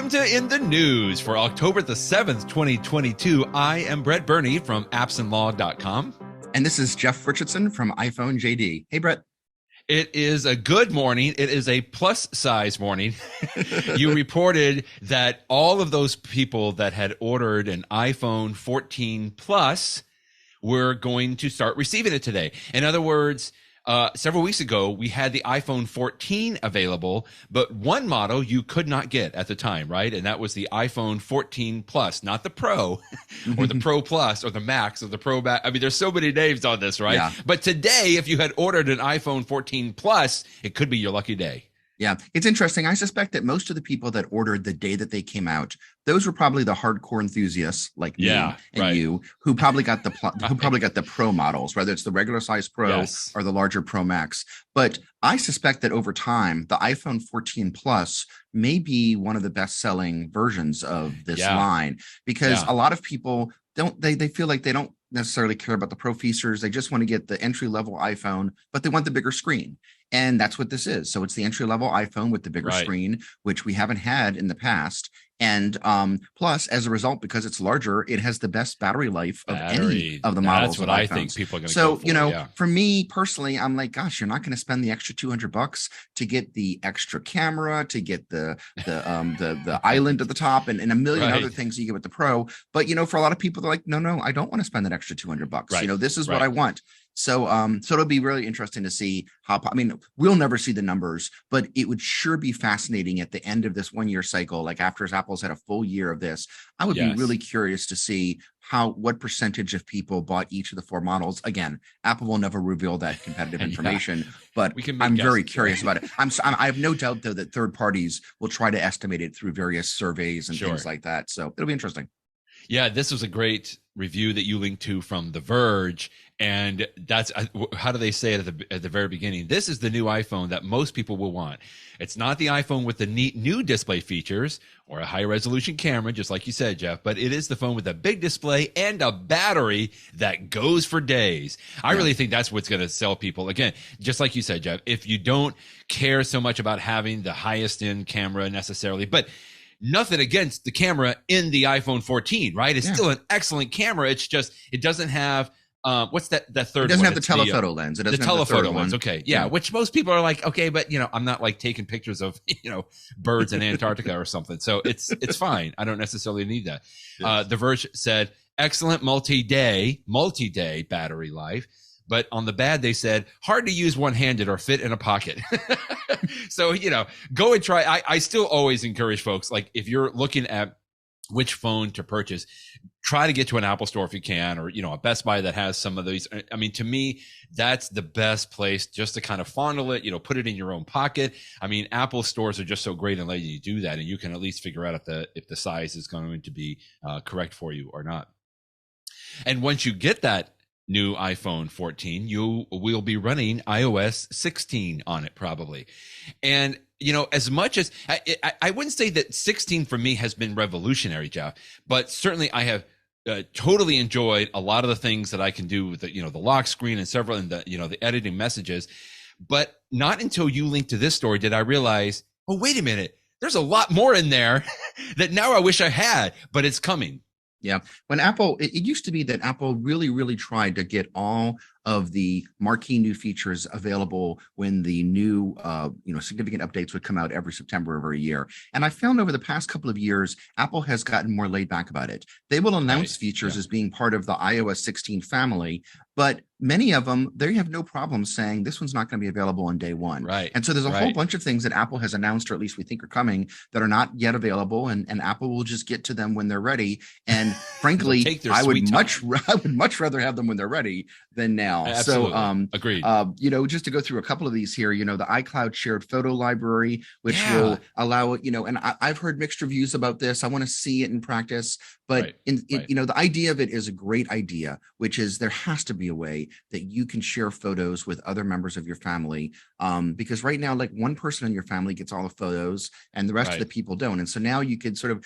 Welcome to In the News for October the 7th, 2022. I am Brett Burney from appsandlaw.com. And this is Jeff Richardson from iPhone JD. Hey, Brett. It is a good morning. It is a plus size morning. You reported that all of those people that had ordered an iPhone 14 Plus were going to start receiving it today. In other words, several weeks ago, we had the iPhone 14 available, but one model you could not get at the time, right? And that was the iPhone 14 Plus, not the Pro or the Pro Plus or the Max or the Pro Max. I mean, there's so many names on this, right? Yeah. But today, if you had ordered an iPhone 14 Plus, it could be your lucky day. Yeah, it's interesting. I suspect that most of the people that ordered the day that they came out, those were probably the hardcore enthusiasts like me and you, who probably got the Pro models, whether it's the regular size Pro or the larger Pro Max. But I suspect that over time, the iPhone 14 Plus may be one of the best selling versions of this line, because a lot of people they feel like they don't necessarily care about the Pro features. They just want to get the entry level iPhone, but they want the bigger screen. And that's what this is. So it's the entry level iPhone with the bigger screen, which we haven't had in the past. And plus, as a result, because it's larger, it has the best battery life of any of the models. That's what I think people are going to go for. So, you know, for me personally, I'm like, gosh, you're not going to spend the extra $200 to get the extra camera, to get the island at the top, and a million other things you get with the Pro. But, you know, for a lot of people, they're like, no, I don't want to spend that extra $200. You know, this is what I want. So, so it'll be really interesting to see how, I mean, we'll never see the numbers, but it would sure be fascinating at the end of this 1 year cycle, like after Apple's had a full year of this. I would be really curious to see what percentage of people bought each of the four models. Again, Apple will never reveal that competitive information, but I'm very curious about it. I have no doubt though that third parties will try to estimate it through various surveys and things like that. So it'll be interesting. Yeah, this was a great review that you linked to from The Verge. And that's, how do they say it at the very beginning? This is the new iPhone that most people will want. It's not the iPhone with the neat new display features or a high resolution camera, just like you said, Jeff, but it is the phone with a big display and a battery that goes for days. I really think that's what's going to sell people. Again, just like you said, Jeff, if you don't care so much about having the highest end camera necessarily, but nothing against the camera in the iPhone 14, right? It's still an excellent camera. It's just, it doesn't have, what's that third one? It doesn't have the telephoto lens. It doesn't have the telephoto lens. Okay. Yeah. Which most people are like, okay, but you know, I'm not like taking pictures of, you know, birds in Antarctica or something. So it's fine. I don't necessarily need that. The Verge said, excellent multi-day battery life. But on the bad, they said, hard to use one-handed or fit in a pocket. So, you know, go and try. I still always encourage folks, like if you're looking at which phone to purchase, try to get to an Apple store if you can, or, you know, a Best Buy that has some of these. I mean, to me, that's the best place just to kind of fondle it, you know, put it in your own pocket. I mean, Apple stores are just so great and letting you do that. And you can at least figure out if the size is going to be correct for you or not. And once you get that new iPhone 14, you will be running iOS 16 on it probably. And, you know, as much as I wouldn't say that 16 for me has been revolutionary, Jeff, but certainly I have totally enjoyed a lot of the things that I can do with the, you know, the lock screen and several, and the, you know, the editing messages. But not until you linked to this story did I realize, oh, wait a minute, there's a lot more in there that now I wish I had, but it's coming. Yeah. When Apple, it used to be that Apple really, really tried to get all of the marquee new features available when the new, significant updates would come out every September of every year. And I found over the past couple of years, Apple has gotten more laid back about it. They will announce features as being part of the iOS 16 family, but many of them, they have no problem saying this one's not going to be available on day one. Right. And so there's a whole bunch of things that Apple has announced, or at least we think are coming, that are not yet available, and Apple will just get to them when they're ready. And frankly, I would much rather have them when they're ready than now. Absolutely. So, agreed. You know, just to go through a couple of these here, you know, the iCloud shared photo library, which will allow, you know, and I've heard mixed reviews about this. I want to see it in practice, but you know, the idea of it is a great idea, which is there has to be a way that you can share photos with other members of your family. Because right now, like one person in your family gets all the photos and the rest of the people don't. And so now you could sort of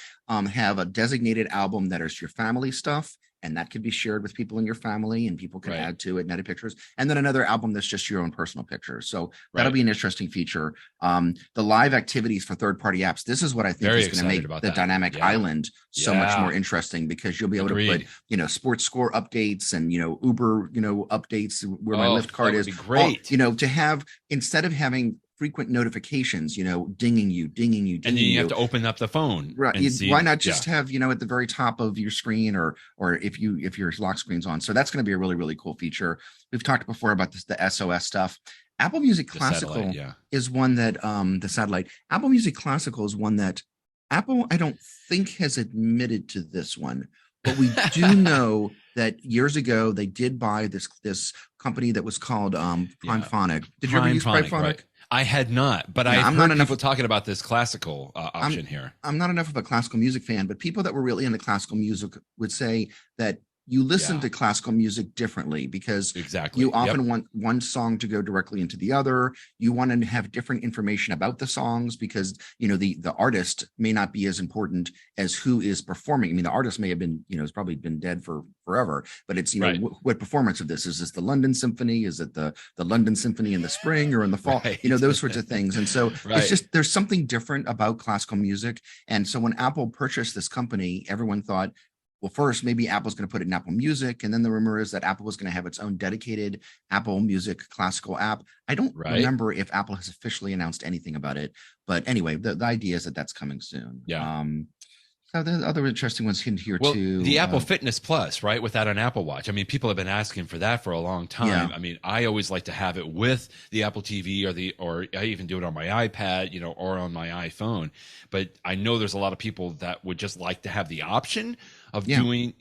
have a designated album that is your family stuff, and that could be shared with people in your family, and people can add to it and edit pictures. And then another album that's just your own personal pictures. So that'll be an interesting feature. The live activities for third-party apps. This is what I think is going to make the dynamic island so much more interesting, because you'll be able to put, you know, sports score updates and, you know, Uber, you know, updates where my Lyft card is. Great. You know, to have, instead of having frequent notifications, you know, dinging you, and then you have to open up the phone. Right. Why not just have, you know, at the very top of your screen, or if your lock screen's on. So that's going to be a really, really cool feature. We've talked before about this, the SOS stuff. Apple Music Classical is one that the satellite. Apple Music Classical is one that Apple, I don't think, has admitted to this one, but we do know that years ago they did buy this company that was called Primephonic. Did you ever use Primephonic? Right. I had not, but I've heard people talking about this classical option here. I'm not enough of a classical music fan, but people that were really into classical music would say that you listen to classical music differently, because you often want one song to go directly into the other. You want to have different information about the songs, because, you know, the artist may not be as important as who is performing. I mean, the artist may have been, you know, has probably been dead for forever, but it's, you know, what performance of this is this? The London Symphony? Is it the London Symphony in the spring or in the fall? You know, those sorts of things. And so it's just, there's something different about classical music. And so when Apple purchased this company, everyone thought, well, first, maybe Apple's going to put it in Apple Music. And then the rumor is that Apple was going to have its own dedicated Apple Music classical app. I don't remember if Apple has officially announced anything about it. But anyway, the idea is that that's coming soon. So the other interesting ones in here too. The Apple Fitness Plus, right? Without an Apple Watch. I mean, people have been asking for that for a long time. I mean, I always like to have it with the Apple TV, or I even do it on my iPad, you know, or on my iPhone. But I know there's a lot of people that would just like to have the option of doing,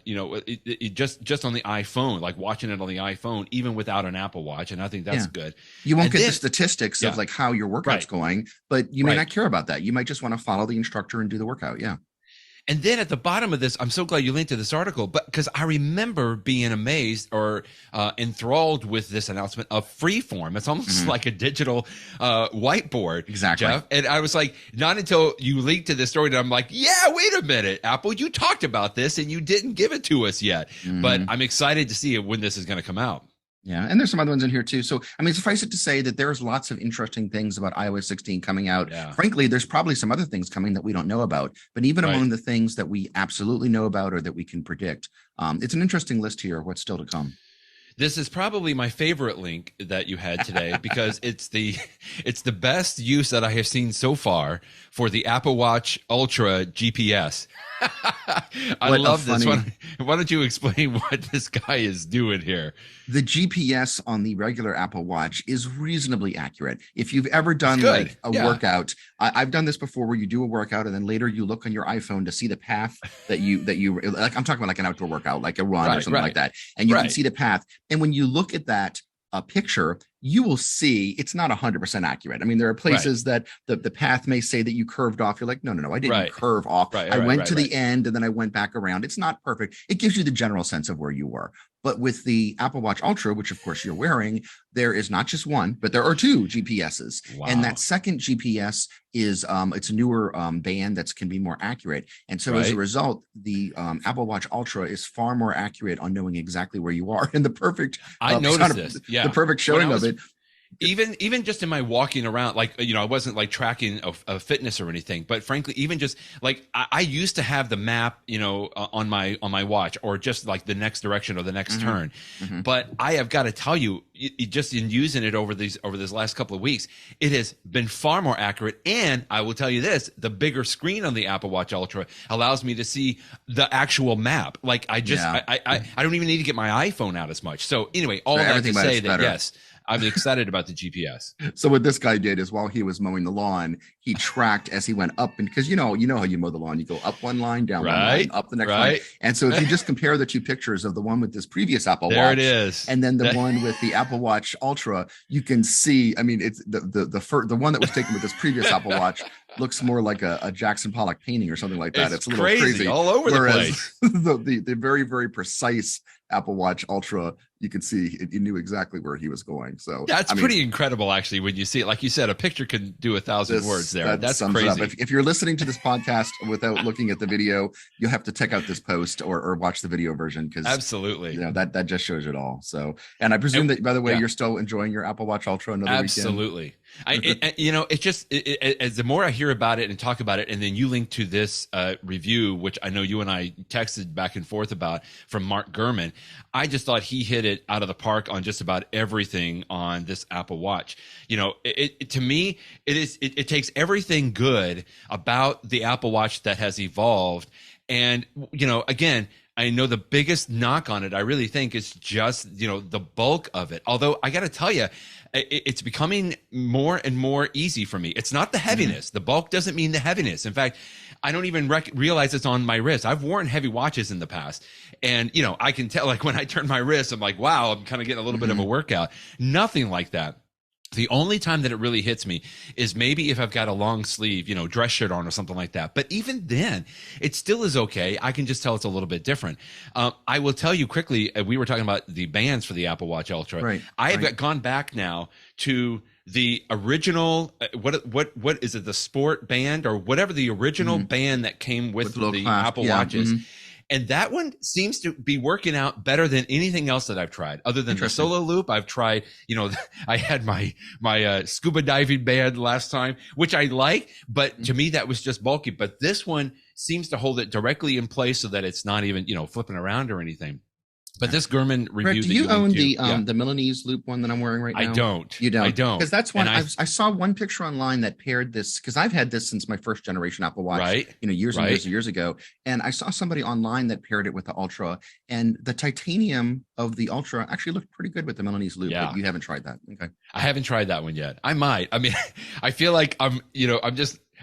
you know, it just on the iPhone, like watching it on the iPhone, even without an Apple Watch. And I think that's good. You won't get the statistics of like how your workout's going, but you may not care about that. You might just want to follow the instructor and do the workout. And then at the bottom of this, I'm so glad you linked to this article, but because I remember being amazed or enthralled with this announcement of Freeform. It's almost like a digital whiteboard, Jeff. And I was like, not until you linked to this story that I'm like, yeah, wait a minute, Apple, you talked about this and you didn't give it to us yet. But I'm excited to see when this is going to come out. Yeah, and there's some other ones in here too. So, I mean, suffice it to say that there's lots of interesting things about iOS 16 coming out. Frankly, there's probably some other things coming that we don't know about. But even among the things that we absolutely know about or that we can predict, it's an interesting list here of what's still to come. This is probably my favorite link that you had today, because it's the best use that I have seen so far for the Apple Watch Ultra GPS. I love this one. Why don't you explain what this guy is doing here? The GPS on the regular Apple Watch is reasonably accurate. If you've ever done like a workout, I've done this before, where you do a workout and then later you look on your iPhone to see the path that you like. I'm talking about like an outdoor workout, like a run or something like that, and you can see the path. And when you look at that picture, you will see it's not 100% accurate. I mean, there are places that the path may say that you curved off. You're like, no, I didn't curve off. I went to the end and then I went back around. It's not perfect. It gives you the general sense of where you were. But with the Apple Watch Ultra, which of course you're wearing, there is not just one, but there are two GPSs. And that second GPS is it's a newer band that can be more accurate. And so as a result, the Apple Watch Ultra is far more accurate on knowing exactly where you are. And the perfect I noticed this. The perfect showing of it. Even just in my walking around, like, you know, I wasn't like tracking a fitness or anything, but frankly, even just like I used to have the map, you know, on my watch, or just like the next direction or the next turn. But I have got to tell you, just in using it over this last couple of weeks, it has been far more accurate. And I will tell you this, the bigger screen on the Apple Watch Ultra allows me to see the actual map. Like I don't even need to get my iPhone out as much. So anyway, all that to say that, yes, I'm excited about the GPS. So what this guy did is, while he was mowing the lawn, he tracked as he went up, and because you know how you mow the lawn, you go up one line, down one line, up the next line. And so if you just compare the two pictures of the one with this previous Apple Watch, it is, and then the one with the Apple Watch Ultra, you can see. I mean, it's the one that was taken with this previous Apple Watch looks more like a Jackson Pollock painting or something like that. It's a little crazy all over the place. the very, very precise Apple Watch Ultra, you could see you knew exactly where he was going. So that's pretty incredible, actually, when you see it. Like you said, a picture can do 1,000 words there. That's crazy. If you're listening to this podcast without looking at the video, you'll have to check out this post or watch the video version, because absolutely, that just shows it all. So, and I presume that, by the way, you're still enjoying your Apple Watch Ultra another absolutely. weekend. It's just as the more I hear about it and talk about it, and then you link to this review, which I know you and I texted back and forth about, from Mark Gurman. I just thought he hit it out of the park on just about everything on this Apple Watch. To me, it takes everything good about the Apple Watch that has evolved. And, again, I know the biggest knock on it, I really think, is just, the bulk of it. Although I got to tell you, it's becoming more and more easy for me. It's not the heaviness. The bulk doesn't mean the heaviness. In fact, I don't even realize it's on my wrist. I've worn heavy watches in the past, and I can tell, like, when I turn my wrist, I'm like, wow, I'm kind of getting a little bit of a workout. Nothing like that. The only time that it really hits me is maybe if I've got a long sleeve, dress shirt on or something like that. But even then, it still is okay. I can just tell it's a little bit different. I will tell you quickly, we were talking about the bands for the Apple Watch Ultra. Right. I have gone back now to the original, what is it, the sport band or whatever, the original band that came with the Apple Watches. And that one seems to be working out better than anything else that I've tried. Other than the Solo Loop, I've tried, I had my scuba diving band last time, which I like, but to me that was just bulky. But this one seems to hold it directly in place so that it's not even, flipping around or anything. But this Gurman review, Brett, do you own the Milanese Loop one that I'm wearing right now? I don't. You don't? I don't. Because that's one I saw one picture online that paired this, because I've had this since my first generation Apple Watch, years and years ago. And I saw somebody online that paired it with the Ultra, and the titanium of the Ultra actually looked pretty good with the Milanese Loop. But you haven't tried that. Okay. I haven't tried that one yet. I might. I mean, I feel like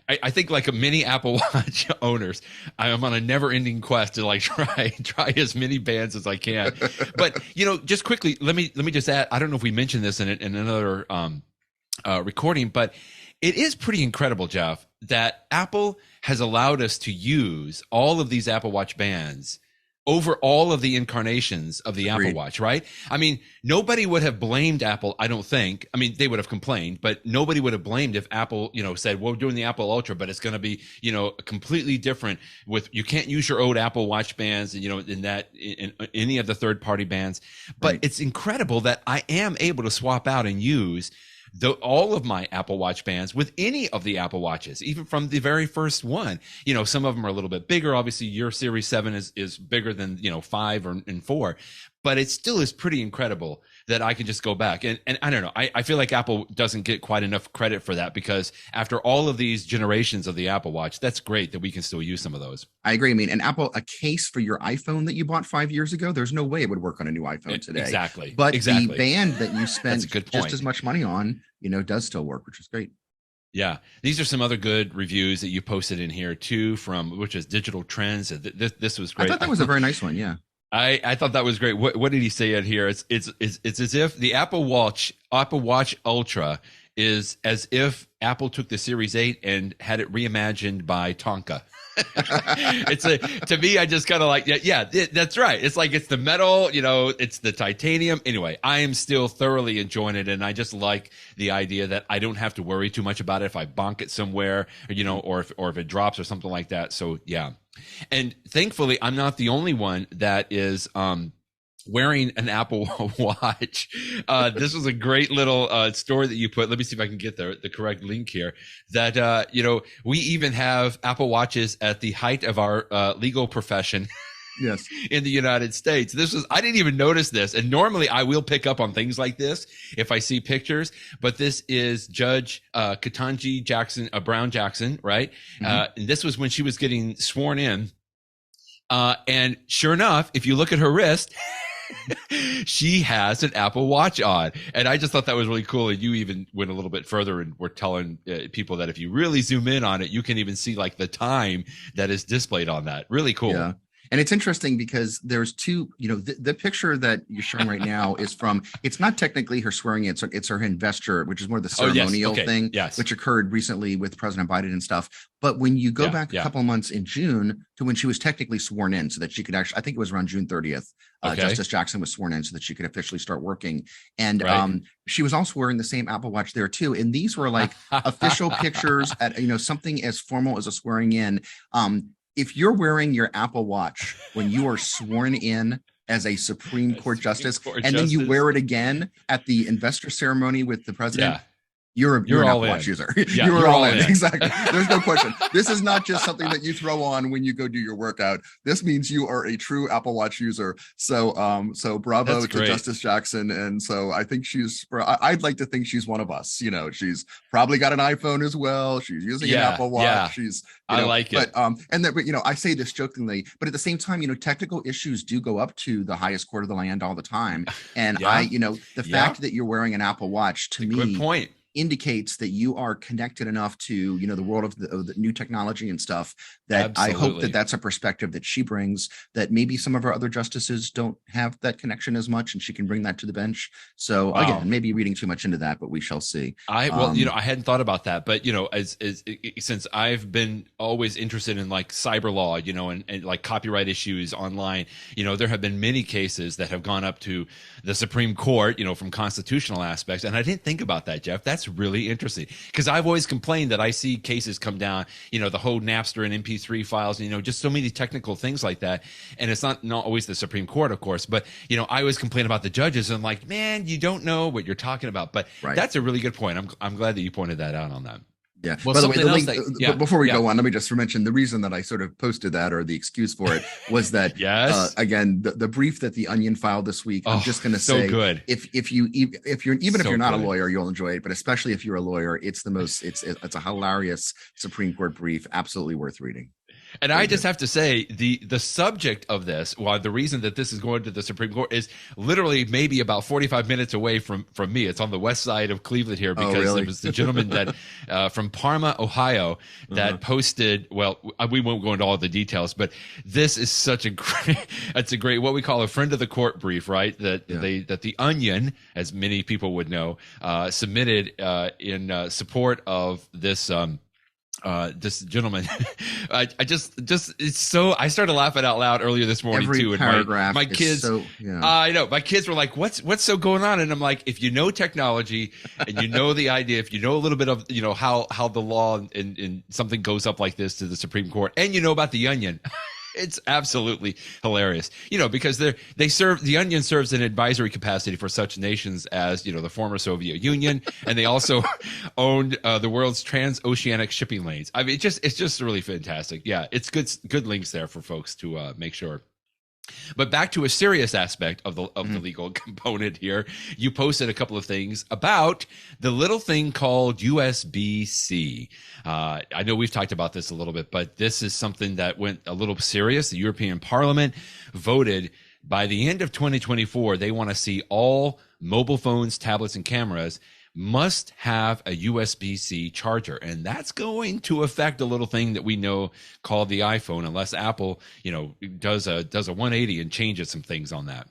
I think, like a mini Apple Watch owners, I'm on a never-ending quest to try as many bands as I can. But just quickly, let me just add. I don't know if we mentioned this in another recording, but it is pretty incredible, Jeff, that Apple has allowed us to use all of these Apple Watch bands over all of the incarnations of the Apple Watch, right? I mean, nobody would have blamed Apple, I don't think. I mean, they would have complained, but nobody would have blamed if Apple, said, well, we're doing the Apple Ultra, but it's going to be, completely different you can't use your old Apple Watch bands, in any of the third-party bands. But it's incredible that I am able to swap out and use all of my Apple Watch bands with any of the Apple Watches, even from the very first one. Some of them are a little bit bigger. Obviously, your Series 7 is bigger than 5 and 4, but it still is pretty incredible that I can just go back. And I don't know. I feel like Apple doesn't get quite enough credit for that, because after all of these generations of the Apple Watch, that's great that we can still use some of those. I agree. I mean, and Apple, a case for your iPhone that you bought 5 years ago, there's no way it would work on a new iPhone today. Exactly. But the band that you spent just as much money on, does still work, which is great. Yeah, these are some other good reviews that you posted in here too, which is DigitalTrends. This was great. I thought that was a very nice one. Yeah. I thought that was great. What did he say in here? It's as if the Apple Watch Ultra is as if Apple took the Series 8 and had it reimagined by Tonka. To me, I just kind of like, that's right. It's like, it's the metal, it's the titanium. Anyway, I am still thoroughly enjoying it. And I just like the idea that I don't have to worry too much about it if I bonk it somewhere, or if it drops or something like that. So yeah. And thankfully, I'm not the only one that is, wearing an Apple Watch. This was a great little story that you put. Let me see if I can get the correct link here. That we even have Apple Watches at the height of our legal profession. Yes. In the United States. I didn't even notice this. And normally I will pick up on things like this if I see pictures, but this is Judge Ketanji Brown Jackson, right? Mm-hmm. And this was when she was getting sworn in. And sure enough, if you look at her wrist, she has an Apple Watch on. And I just thought that was really cool. And you even went a little bit further and were telling people that if you really zoom in on it, you can even see like the time that is displayed on that. Really cool. Yeah. And it's interesting because there's two, the picture that you're showing right now is from, it's not technically her swearing in, it's her investor, which is more the ceremonial thing, which occurred recently with President Biden and stuff. But when you go back a couple of months in June to when she was technically sworn in so that she could actually, I think it was around June 30th, Justice Jackson was sworn in so that she could officially start working. And she was also wearing the same Apple Watch there too. And these were like official pictures at, something as formal as a swearing in. If you're wearing your Apple Watch when you are sworn in as a Supreme Court justice, and then you wear it again at the investor ceremony with the president, you're an Apple Watch user. Yeah, you're all in. Exactly. There's no question. This is not just something that you throw on when you go do your workout. This means you are a true Apple Watch user. So bravo to Justice Jackson. And so I think I'd like to think she's one of us. She's probably got an iPhone as well. She's using an Apple Watch. Yeah. She's, I like it. But I say this jokingly, but at the same time, technical issues do go up to the highest court of the land all the time. And the fact that you're wearing an Apple Watch to me, good point, indicates that you are connected enough to the world of the new technology and stuff that I hope that that's a perspective that she brings that maybe some of our other justices don't have that connection as much, and she can bring that to the bench. So again, maybe reading too much into that, but we shall see. I hadn't thought about that, but since I've been always interested in like cyber law, and like copyright issues online, there have been many cases that have gone up to the Supreme Court, from constitutional aspects, and I didn't think about that, Jeff. That's really interesting because I've always complained that I see cases come down, the whole Napster and MP3 files, just so many technical things like that. And it's not always the Supreme Court, of course, but, I always complain about the judges and like, man, you don't know what you're talking about. But that's a really good point. I'm glad that you pointed that out on that. Yeah. Well, by the way, the link, before we go on, let me just mention the reason that I sort of posted that, or the excuse for it, was that again, the brief that the Onion filed this week. I'm just going to say, good. If you're not a lawyer, you'll enjoy it. But especially if you're a lawyer, it's a hilarious Supreme Court brief. Absolutely worth reading. And I just have to say the subject of this, the reason that this is going to the Supreme Court is literally maybe about 45 minutes away from me. It's on the west side of Cleveland here because it was the gentleman that from Parma, Ohio, that posted. Well, we won't go into all the details, but this is such a great what we call a friend of the court brief, right? That the Onion, as many people would know, submitted in support of this. This gentleman, I started laughing out loud earlier this morning too. And paragraph my kids, I know my kids were like, what's so going on? And I'm like, if you know technology and you know the idea, if you know a little bit of, how the law and something goes up like this to the Supreme Court, and you know about the Onion, it's absolutely hilarious, because the Onion serves an advisory capacity for such nations as, the former Soviet Union. And they also owned the world's transoceanic shipping lanes. I mean, it's just really fantastic. Yeah. It's good links there for folks to make sure. But back to a serious aspect of the legal component here. You posted a couple of things about the little thing called USB-C. I know we've talked about this a little bit, but this is something that went a little serious. The European Parliament voted by the end of 2024, they want to see all mobile phones, tablets, and cameras must have a USB-C charger. And that's going to affect a little thing that we know called the iPhone, unless Apple, does a 180 and changes some things on that.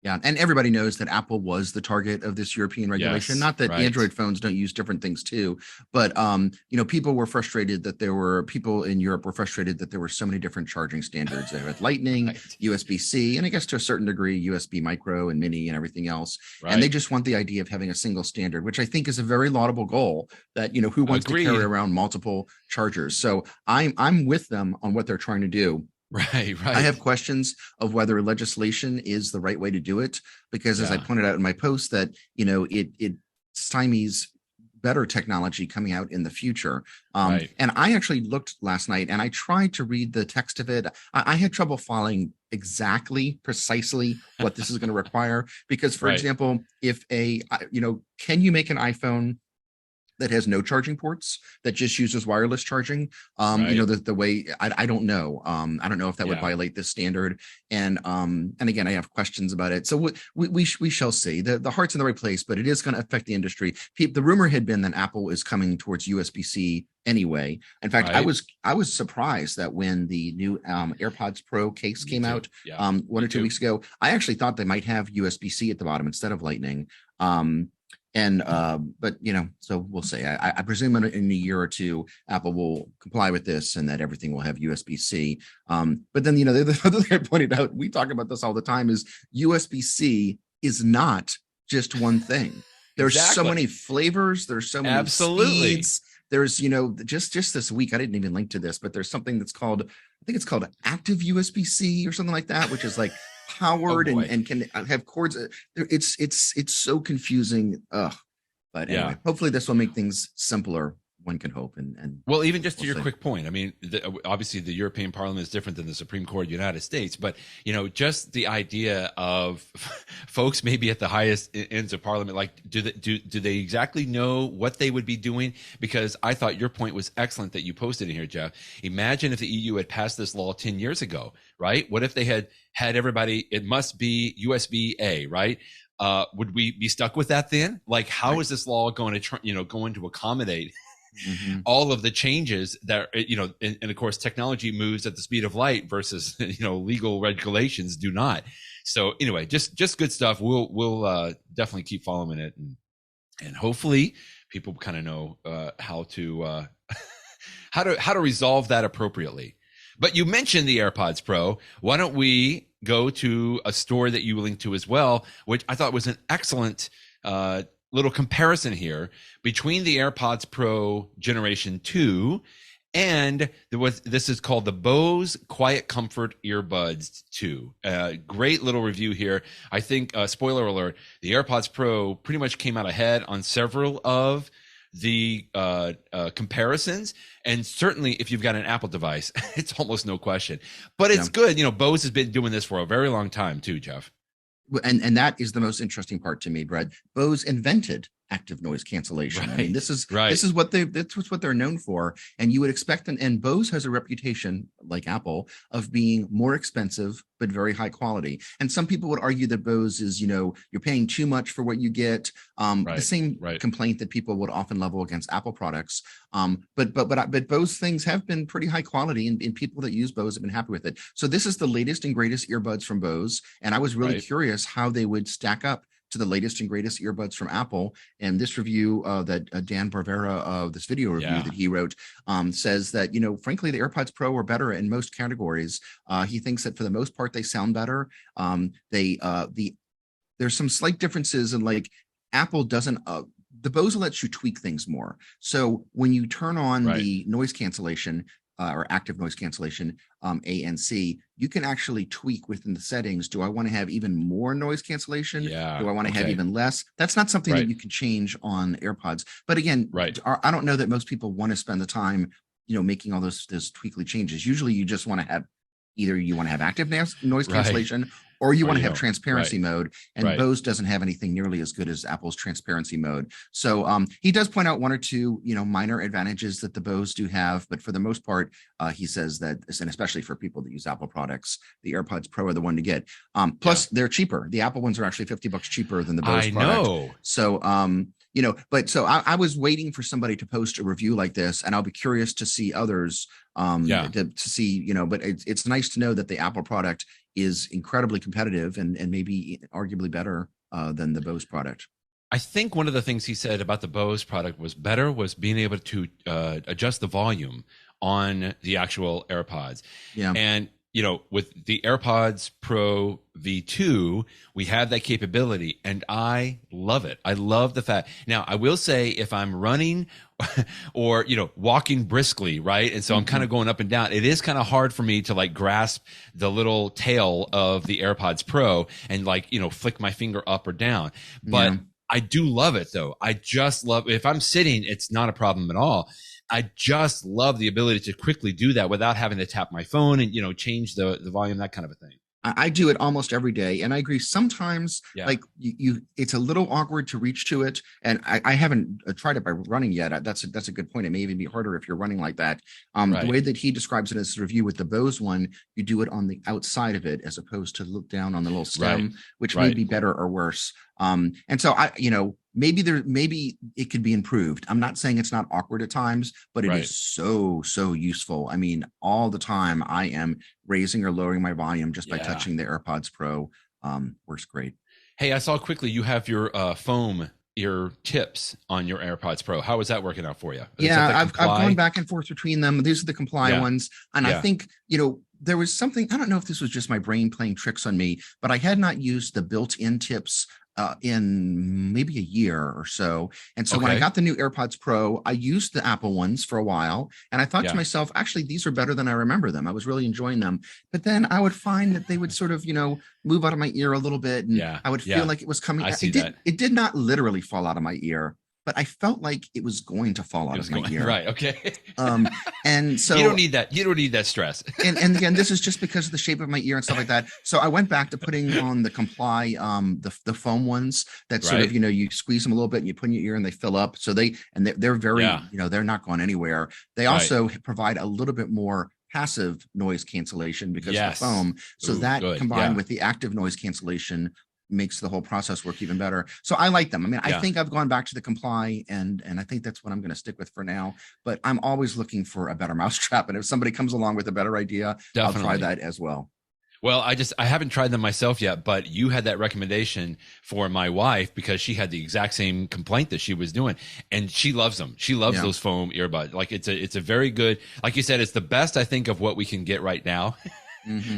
Yeah, and everybody knows that Apple was the target of this European regulation. Yes, not that Android phones don't use different things too, but people were frustrated that people in Europe were frustrated that there were so many different charging standards. They had Lightning, USB-C, and I guess to a certain degree USB Micro and Mini and everything else. Right. And they just want the idea of having a single standard, which I think is a very laudable goal. That who wants to carry around multiple chargers? So I'm with them on what they're trying to do. Right. I have questions of whether legislation is the right way to do it, because as I pointed out in my post that, it stymies better technology coming out in the future. And I actually looked last night and I tried to read the text of it. I had trouble following precisely what this is going to require, because for example, if can you make an iPhone that has no charging ports, that just uses wireless charging. You know, the way I don't know. I don't know if that would violate this standard. And again, I have questions about it. So we shall see. The heart's in the right place, but it is going to affect the industry. The rumor had been that Apple is coming towards USB-C anyway. In fact, I was surprised that when the new AirPods Pro case came out 1 or 2 weeks ago, I actually thought they might have USB-C at the bottom instead of Lightning. But you know, so we'll see. I presume in a year or two, Apple will comply with this and that everything will have USB-C. But then, you know, the other thing I pointed out, we talk about this all the time, is USB-C is not just one thing. There's so many flavors. There's so many speeds. There's, you know, just this week, I didn't even link to this, but there's something that's called, I think it's called active USB-C or something like that, which is like powered and can have cords. It's so confusing. But anyway, hopefully this will make things simpler. One can hope. And well, even just to your quick point, I mean, obviously the European Parliament is different than the Supreme Court of the United States, but you know, just the idea of folks maybe at the highest ends of Parliament, like do they exactly know what they would be doing? Because I thought your point was excellent that you posted in here, Jeff. Imagine if the EU had passed this law 10 years ago, right? What if they had everybody? It must be USB-A, right? Would we be stuck with that then? Like, how is this law going to accommodate all of the changes that, you know, and of course, technology moves at the speed of light versus, you know, legal regulations do not. So anyway, just good stuff. We'll definitely keep following it, and hopefully people kind of know how to how to resolve that appropriately. But you mentioned the AirPods Pro. Why don't we go to a story that you linked to as well, which I thought was an excellent little comparison here between the AirPods Pro Generation 2 and this is called the Bose QuietComfort Earbuds 2. Great little review here. I think, spoiler alert, the AirPods Pro pretty much came out ahead on several of the comparisons, and certainly if you've got an Apple device, it's almost no question. But it's good. You know, Bose has been doing this for a very long time too, Jeff. And that is the most interesting part to me, Brad. Bose invented active noise cancellation. I mean, this is what they're known for. And you would expect, and Bose has a reputation, like Apple, of being more expensive but very high quality. And some people would argue that Bose is, you know, you're paying too much for what you get. The same complaint that people would often level against Apple products. But Bose things have been pretty high quality, and people that use Bose have been happy with it. So this is the latest and greatest earbuds from Bose, and I was really curious how they would stack up to the latest and greatest earbuds from Apple. And this review that Dan Barbera of this video review that he wrote says that, you know, frankly, the AirPods Pro are better in most categories. He thinks that for the most part, they sound better. There's some slight differences in, like, Apple doesn't, the Bose lets you tweak things more. So when you turn on the noise cancellation, or active noise cancellation, ANC, you can actually tweak within the settings. Do I want to have even more noise cancellation? Do I want to have even less? That's not something that you can change on AirPods. But again, I don't know that most people want to spend the time, you know, making all those tweakly changes. Usually you just want to have, either you want to have active noise cancellation, or you want to have transparency mode, and Bose doesn't have anything nearly as good as Apple's transparency mode. So he does point out one or two, you know, minor advantages that the Bose do have, but for the most part, he says that, and especially for people that use Apple products, the AirPods Pro are the one to get. Plus, they're cheaper. The Apple ones are actually $50 cheaper than the Bose product. So you know, but so I was waiting for somebody to post a review like this, and I'll be curious to see others to see, you know, but it's nice to know that the Apple product is incredibly competitive and maybe arguably better than the Bose product. I think one of the things he said about the Bose product was being able to adjust the volume on the actual AirPods. And you know, with the AirPods Pro V2, we have that capability, and I love it. I love the fact. Now, I will say, if I'm running or, you know, walking briskly, right, and so I'm kind of going up and down, it is kind of hard for me to, like, grasp the little tail of the AirPods Pro and, like, you know, flick my finger up or down. But I do love it, though. I just love, if I'm sitting, it's not a problem at all. I just love the ability to quickly do that without having to tap my phone and, you know, change the volume, that kind of a thing. I do it almost every day, and I agree. Sometimes, like it's a little awkward to reach to it, and I haven't tried it by running yet. That's a good point. It may even be harder if you're running like that. The way that he describes it in his review with the Bose one, you do it on the outside of it as opposed to look down on the little stem, which may be better or worse. And so maybe it could be improved. I'm not saying it's not awkward at times, but it is so useful. I mean, all the time I am raising or lowering my volume just by touching the AirPods Pro. Works great. Hey, I saw quickly you have your foam ear tips on your AirPods Pro. How is that working out for you? I've gone back and forth between them. These are the Comply ones. And I think, there was something, I don't know if this was just my brain playing tricks on me, but I had not used the built-in tips in maybe a year or so. And so when I got the new AirPods Pro, I used the Apple ones for a while. And I thought to myself, actually, these are better than I remember them. I was really enjoying them. But then I would find that they would sort of, move out of my ear a little bit. And I would feel like it was coming. It did not literally fall out of my ear, but I felt like it was going to fall out of my ear. Right. Okay. And so you don't need that. You don't need that stress. and again, this is just because of the shape of my ear and stuff like that. So I went back to putting on the Comply, the foam ones that sort of, you squeeze them a little bit and you put in your ear and they fill up. So they're very, they're not going anywhere. They also provide a little bit more passive noise cancellation because of the foam. So combined with the active noise cancellation makes the whole process work even better. So I like them. I mean, I think I've gone back to the Comply and I think that's what I'm going to stick with for now, but I'm always looking for a better mousetrap. And if somebody comes along with a better idea, I'll try that as well. Well, I haven't tried them myself yet, but you had that recommendation for my wife because she had the exact same complaint that she was doing, and she loves them. She loves those foam earbuds. Like it's a very good, like you said, it's the best I think of what we can get right now.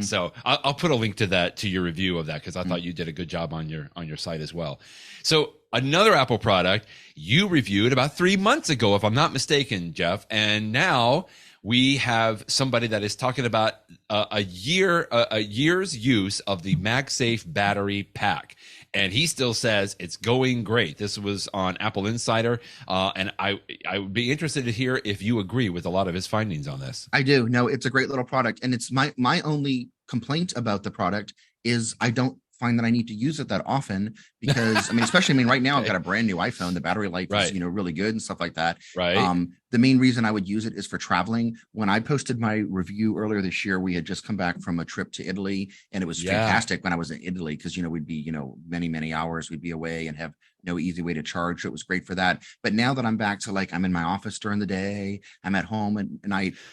So I'll put a link to your review of that because I thought you did a good job on your site as well. So another Apple product you reviewed about 3 months ago, if I'm not mistaken, Jeff, and now we have somebody that is talking about a year's use of the MagSafe Battery Pack. And he still says it's going great. This was on AppleInsider. And I would be interested to hear if you agree with a lot of his findings on this. I do. No, it's a great little product. And it's my only complaint about the product is I don't find that I need to use it that often because especially right now I've got a brand new iPhone. The battery life is, really good and stuff like that. Right. The main reason I would use it is for traveling. When I posted my review earlier this year, we had just come back from a trip to Italy and it was fantastic when I was in Italy because, we'd be, many hours we'd be away and have no easy way to charge. So it was great for that. But now that I'm back to I'm in my office during the day, I'm at home and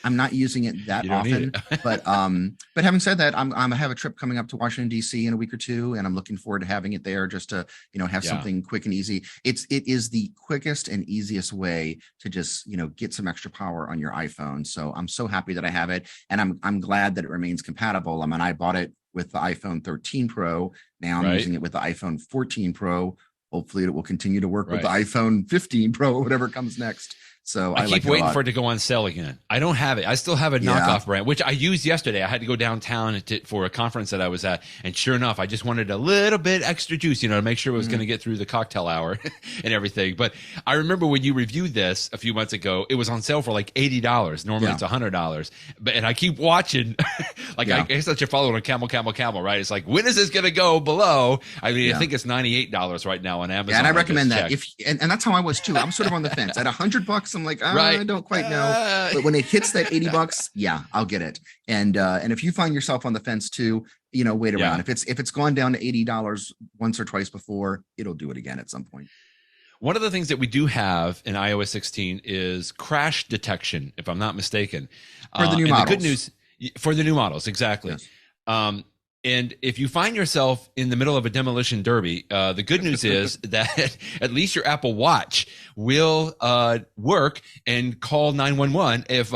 I'm not using it that often. But having said that, I have a trip coming up to Washington, D.C. in a week or two, and I'm looking forward to having it there just to, have something quick and easy. It is the quickest and easiest way to just, get some extra power on your iPhone. So I'm so happy that I have it. And I'm glad that it remains compatible. I bought it with the iPhone 13 Pro. Now I'm using it with the iPhone 14 Pro. Hopefully it will continue to work with the iPhone 15 Pro or whatever comes next. So I keep waiting for it to go on sale again. I don't have it. I still have a knockoff brand, which I used yesterday. I had to go downtown for a conference that I was at. And sure enough, I just wanted a little bit extra juice, to make sure it was going to get through the cocktail hour and everything. But I remember when you reviewed this a few months ago, it was on sale for like $80. Normally it's $100. And I keep watching, I guess that you're following a camel, right? It's like, when is this going to go below? I think it's $98 right now on Amazon. Yeah, and I recommend that. And that's how I was too. I'm sort of on the fence. At $100, I'm like, I don't quite know. But when it hits that $80, I'll get it. And if you find yourself on the fence too, wait around. If it's gone down to $80 once or twice before, it'll do it again at some point. One of the things that we do have in iOS 16 is crash detection, if I'm not mistaken. For the new models. The good news for the new models, exactly. Yes. And if you find yourself in the middle of a demolition derby, the good news is that at least your Apple Watch will work and call 911 if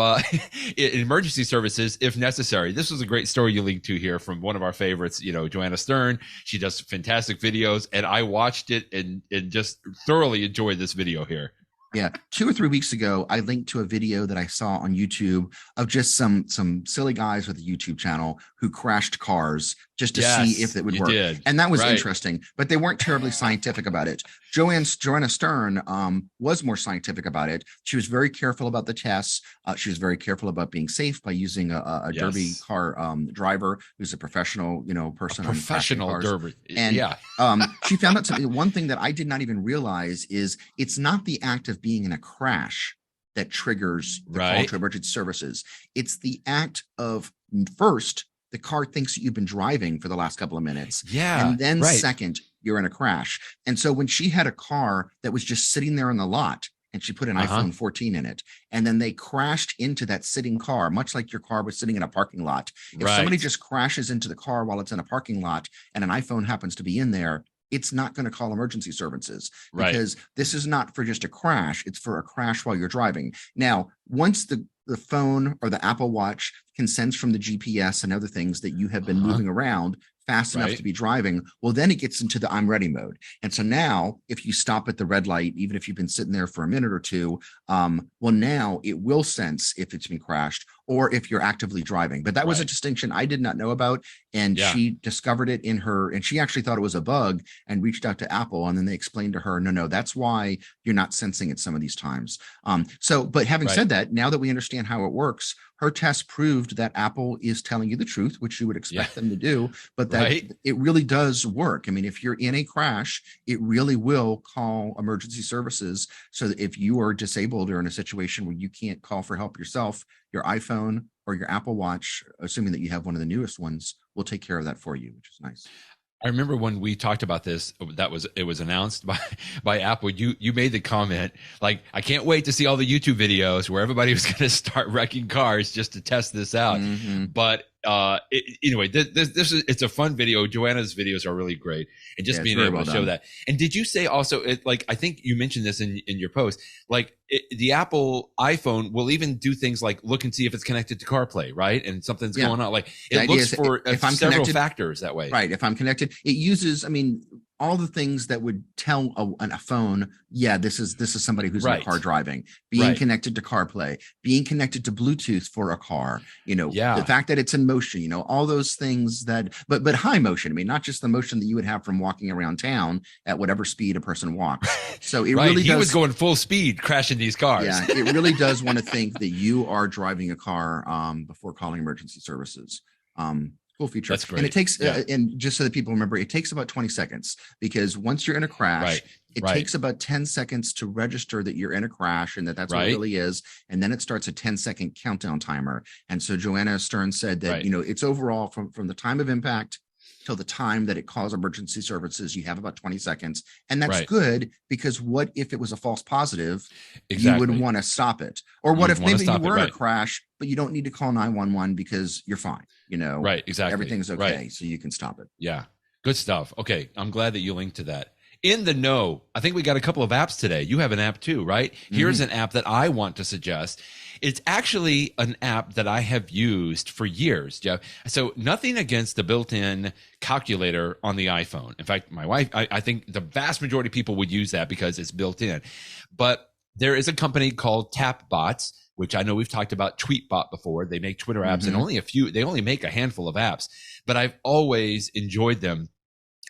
emergency services if necessary. This was a great story you linked to here from one of our favorites, Joanna Stern. She does fantastic videos, and I watched it and just thoroughly enjoyed this video here. Yeah, 2 or 3 weeks ago, I linked to a video that I saw on YouTube of just some silly guys with a YouTube channel who crashed cars just to see if it would work. And that was interesting, but they weren't terribly scientific about it. Joanna Stern was more scientific about it. She was very careful about the tests. She was very careful about being safe by using a derby car driver who's a professional, person. Professional derby. And she found out something. One thing that I did not even realize is it's not the act of being in a crash that triggers the call to emergency services. It's the act of, first, the car thinks that you've been driving for the last couple of minutes. Yeah. And then second, you're in a crash. And so when she had a car that was just sitting there in the lot and she put an iPhone 14 in it, and then they crashed into that sitting car, much like your car was sitting in a parking lot. If somebody just crashes into the car while it's in a parking lot and an iPhone happens to be in there, it's not going to call emergency services because this is not for just a crash. It's for a crash while you're driving. Now, once the phone or the Apple Watch can sense from the GPS and other things that you have been moving around fast enough to be driving, well, then it gets into the I'm ready mode. And so now if you stop at the red light, even if you've been sitting there for a minute or two, well, now it will sense if it's been crashed or if you're actively driving. But that was a distinction I did not know about. And she discovered it in her, and she actually thought it was a bug and reached out to Apple. And then they explained to her, no, that's why you're not sensing it some of these times. But having said that, now that we understand how it works, her test proved that Apple is telling you the truth, which you would expect them to do, but that it really does work. I mean, if you're in a crash, it really will call emergency services. So that if you are disabled or in a situation where you can't call for help yourself, your iPhone or your Apple Watch, assuming that you have one of the newest ones, will take care of that for you, which is nice. I remember when we talked about this, it was announced by Apple. You made the comment like, I can't wait to see all the YouTube videos where everybody was going to start wrecking cars just to test this out. But anyway, it's a fun video. Joanna's videos are really great, and just being able to show that. And did you say also, I think you mentioned this in your post, the Apple iPhone will even do things like look and see if it's connected to CarPlay, right? And something's going on. Like it looks for several factors that way. Right. If I'm connected, it uses, all the things that would tell a phone, this is somebody who's in a car driving, being connected to CarPlay, being connected to Bluetooth for a car, the fact that it's in motion, all those things but high motion. Not just the motion that you would have from walking around town at whatever speed a person walks. So it really he was going full speed crashing these cars. Yeah, it really does want to think that you are driving a car before calling emergency services. Cool feature. That's great. And it takes, and just so that people remember, it takes about 20 seconds because once you're in a crash, it takes about 10 seconds to register that you're in a crash and that's what it really is. And then it starts a 10-second countdown timer. And so Joanna Stern said that, it's overall from the time of impact till the time that it calls emergency services, you have about 20 seconds. And that's good because what if it was a false positive? You would want to stop it. Or what if maybe you were in a crash, but you don't need to call 911 because you're fine. Everything's okay. So you can stop it. Yeah. Good stuff. Okay. I'm glad that you linked to that. In the know, I think we got a couple of apps today. You have an app too, right? Here's an app that I want to suggest. It's actually an app that I have used for years, Jeff. So nothing against the built-in calculator on the iPhone. In fact, my wife, I think the vast majority of people would use that because it's built in. But there is a company called Tapbots, which I know we've talked about Tweetbot before. They make Twitter apps and they only make a handful of apps, but I've always enjoyed them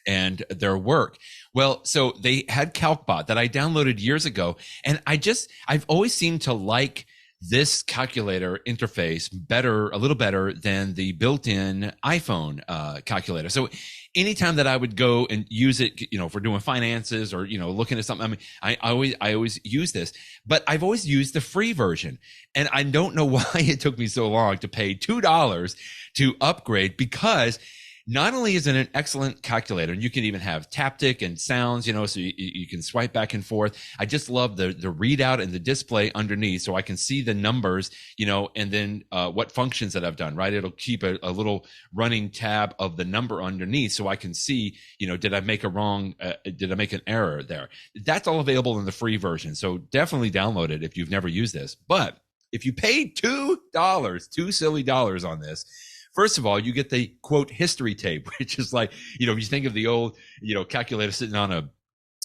and their work. Well, so they had Calcbot that I downloaded years ago. And I've always seemed to like this calculator interface a little better than the built-in iPhone calculator. So anytime that I would go and use it, for doing finances or, looking at something, I always use this, but I've always used the free version. And I don't know why it took me so long to pay $2 to upgrade, because not only is it an excellent calculator, and you can even have taptic and sounds, so you can swipe back and forth. I just love the readout and the display underneath, so I can see the numbers, and then what functions that I've done, right? It'll keep a little running tab of the number underneath, so I can see, did I make an error there? That's all available in the free version, so definitely download it if you've never used this. But if you paid $2 silly on this, first of all, you get the quote history tape, which is like, if you think of the old, calculator sitting on a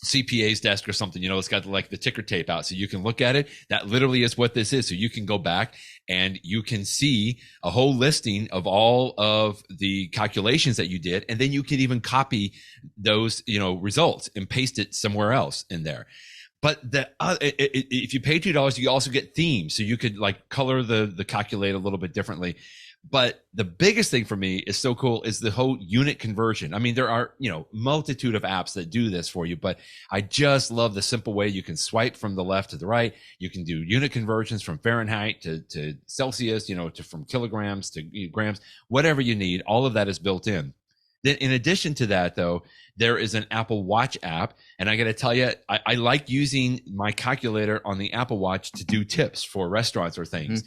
CPA's desk or something, it's got like the ticker tape out so you can look at it. That literally is what this is. So you can go back and you can see a whole listing of all of the calculations that you did. And then you can even copy those, results and paste it somewhere else in there. But if you pay $2, you also get themes. So you could like color the calculator a little bit differently. But the biggest thing for me is so cool is the whole unit conversion. I mean, there are, multitude of apps that do this for you, but I just love the simple way you can swipe from the left to the right. You can do unit conversions from Fahrenheit to Celsius, from kilograms to grams, whatever you need. All of that is built in. Then in addition to that, though, there is an Apple Watch app. And I got to tell you, I like using my calculator on the Apple Watch to do tips for restaurants or things.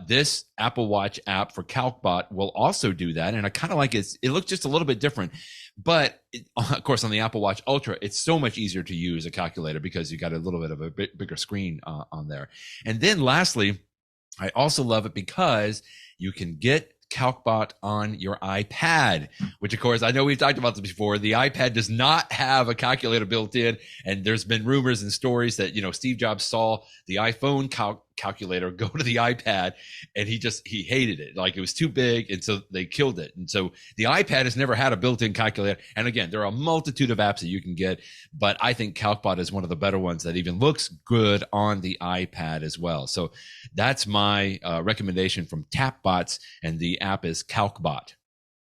This Apple Watch app for Calcbot will also do that. And I kind of like it. It looks just a little bit different. But of course, on the Apple Watch Ultra, it's so much easier to use a calculator because you got a little bit of a bigger screen on there. And then lastly, I also love it because you can get Calcbot on your iPad, which of course, I know we've talked about this before. The iPad does not have a calculator built in. And there's been rumors and stories that, Steve Jobs saw the iPhone calculator go to the iPad and he hated it. Like it was too big. And so they killed it. And so the iPad has never had a built-in calculator. And again, there are a multitude of apps that you can get, but I think Calcbot is one of the better ones that even looks good on the iPad as well. So that's my recommendation from Tapbots, and the app is Calcbot.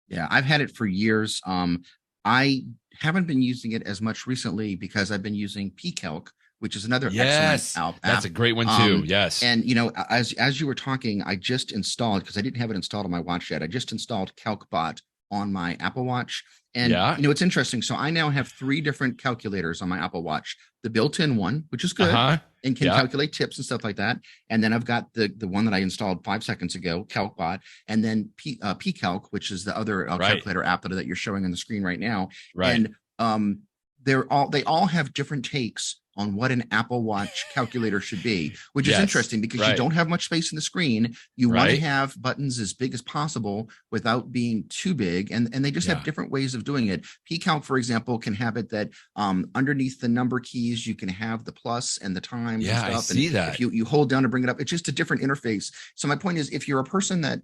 Yeah, I've had it for years. I haven't been using it as much recently because I've been using pCalc, which is another excellent app. That's a great one too. Yes. And as you were talking, I just installed, because I didn't have it installed on my watch yet. I just installed Calcbot on my Apple Watch. And it's interesting. So I now have 3 different calculators on my Apple Watch. The built-in one, which is good and can calculate tips and stuff like that. And then I've got the one that I installed 5 seconds ago, Calcbot, and then pCalc, which is the other calculator app that you're showing on the screen right now. Right. And they all have different takes on what an Apple Watch calculator should be, which is interesting because you don't have much space in the screen. You want to have buttons as big as possible without being too big. And they just have different ways of doing it. pCalc, for example, can have it that underneath the number keys, you can have the plus and the times and stuff. I see that. If you hold down to bring it up, it's just a different interface. So my point is, if you're a person that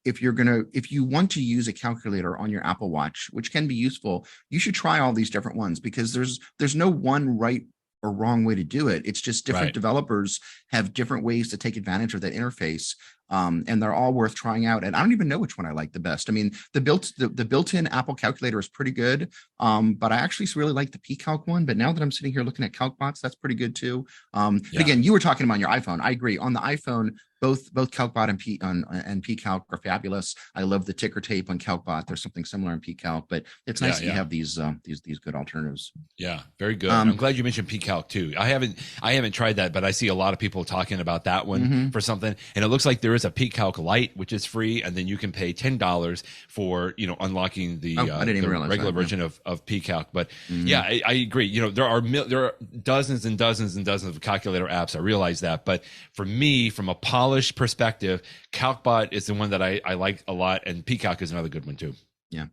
if you want to use a calculator on your Apple Watch, which can be useful, you should try all these different ones, because there's no one right or wrong way to do it. It's just different developers have different ways to take advantage of that interface. And they're all worth trying out. And I don't even know which one I like the best. I mean, the built-in Apple calculator is pretty good. But I actually really like the pCalc one. But now that I'm sitting here looking at Calcbots, that's pretty good too. But again, you were talking about your iPhone. I agree. On the iPhone, both Calcbot and pCalc are fabulous. I love the ticker tape on Calcbot. There's something similar in pCalc, but it's nice that you have these good alternatives. Yeah, very good. I'm glad you mentioned pCalc too. I haven't tried that, but I see a lot of people talking about that one for something. And it looks like there is a pCalc Lite, which is free, and then you can pay $10 for unlocking the regular version of pCalc. But I agree. There are dozens and dozens and dozens of calculator apps. I realize that, but for me, from a polished perspective, Calcbot is the one that I like a lot, and pCalc is another good one too. Yeah.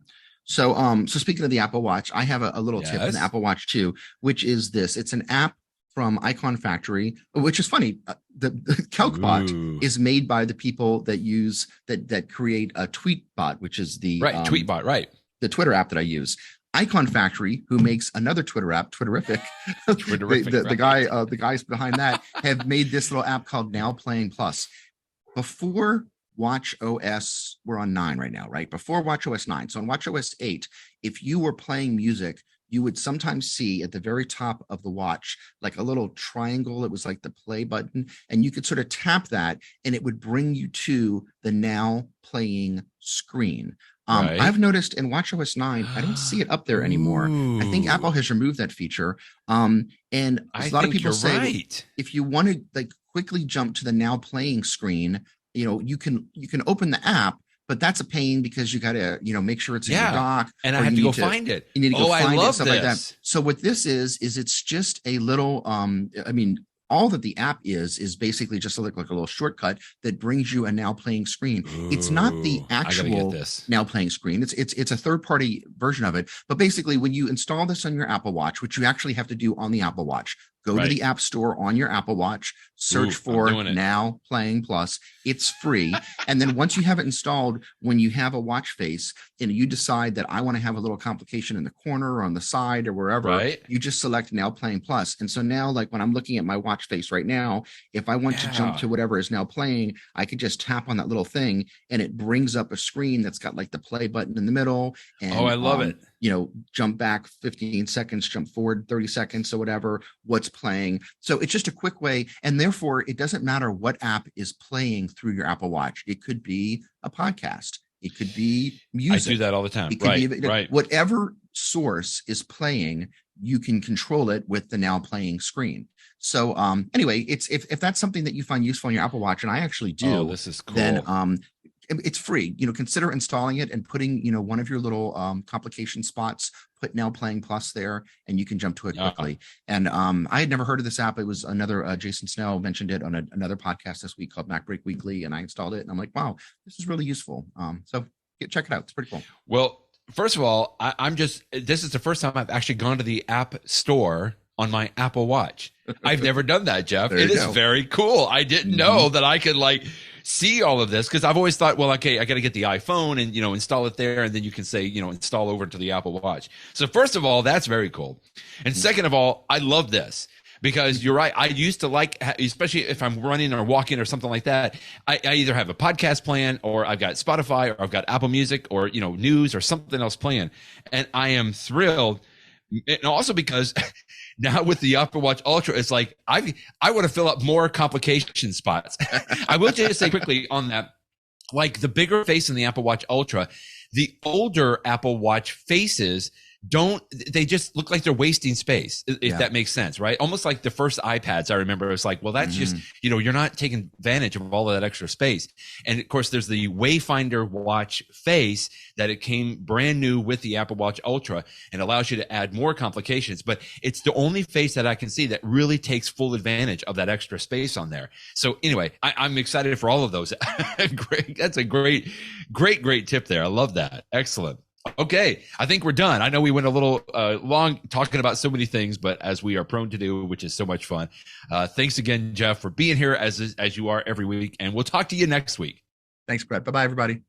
So speaking of the Apple Watch, I have a little tip in the Apple Watch 2, which is this. It's an app from Iconfactory, which is funny. The Calcbot is made by the people that create a TweetBot, which is the TweetBot, the Twitter app that I use. Iconfactory, who makes another Twitter app, Twitterific, the guys behind that have made this little app called Now Playing Plus. Before Watch OS, we're on 9 right now, right? Before Watch OS 9. So on Watch OS 8, if you were playing music, you would sometimes see at the very top of the watch, like a little triangle. It was like the play button, and you could sort of tap that and it would bring you to the Now Playing screen. I've noticed in Watch OS 9, I don't see it up there anymore. I think Apple has removed that feature. And a lot of people say if you want to quickly jump to the Now Playing screen, you can open the app, but that's a pain because you got to, make sure it's in your dock. And I have to go find it. You need to go find it, stuff like that. So what this is it's just a little, all that the app is basically just like a little shortcut that brings you a now playing screen. It's not the actual now playing screen. It's a third-party version of it. But basically, when you install this on your Apple Watch, which you actually have to do on the Apple Watch, go to the App Store on your Apple Watch, search for Now Playing Plus. It's free. And then once you have it installed, when you have a watch face and you decide that I want to have a little complication in the corner or on the side or wherever, you just select Now Playing Plus. And so now, like when I'm looking at my watch face right now, if I want to jump to whatever is now playing, I could just tap on that little thing and it brings up a screen that's got like the play button in the middle. And, I love it. You know, jump back 15 seconds, jump forward 30 seconds, so whatever, what's playing. So it's just a quick way. And therefore, it doesn't matter what app is playing through your Apple Watch. It could be a podcast. It could be music. I do that all the time. It could be whatever source is playing, you can control it with the now playing screen. So anyway, it's if that's something that you find useful on your Apple Watch, and I actually do, this is cool. Then it's free. You know, consider installing it and putting, you know, one of your little complication spots, put Now Playing Plus there, and you can jump to it quickly. And I had never heard of this app. It was another Jason Snell mentioned it on another podcast this week called Mac Break Weekly, and I installed it and I'm like, wow, this is really useful. So check it out. It's pretty cool. Well, first of all, this is the first time I've actually gone to the App Store on my Apple Watch. I've never done that, Jeff. It is very cool. I didn't know that I could see all of this, because I've always thought, well, okay, I got to get the iPhone and, you know, install it there. And then you can say, you know, install over to the Apple Watch. So first of all, that's very cool. And second of all, I love this because you're right. I used to like, especially if I'm running or walking or something like that, I either have a podcast plan or I've got Spotify or I've got Apple Music or, you know, news or something else playing. And I am thrilled. And also because now with the Apple Watch Ultra, it's like I want to fill up more complication spots. I will just say quickly on that, like the bigger face in the Apple Watch Ultra, the older Apple Watch faces they just look like they're wasting space, if that makes sense, right? Almost like the first iPads, I remember, it was like, well, that's just, you know, you're not taking advantage of all of that extra space. And of course, there's the Wayfinder watch face that it came brand new with the Apple Watch Ultra and allows you to add more complications. But it's the only face that I can see that really takes full advantage of that extra space on there. So anyway, I'm excited for all of those. Great. That's a great tip there. I love that. Excellent. Okay, I think we're done. I know we went a little long talking about so many things, but as we are prone to do, which is so much fun. Thanks again, Jeff, for being here as you are every week, and we'll talk to you next week. Thanks, Brett. Bye-bye, everybody.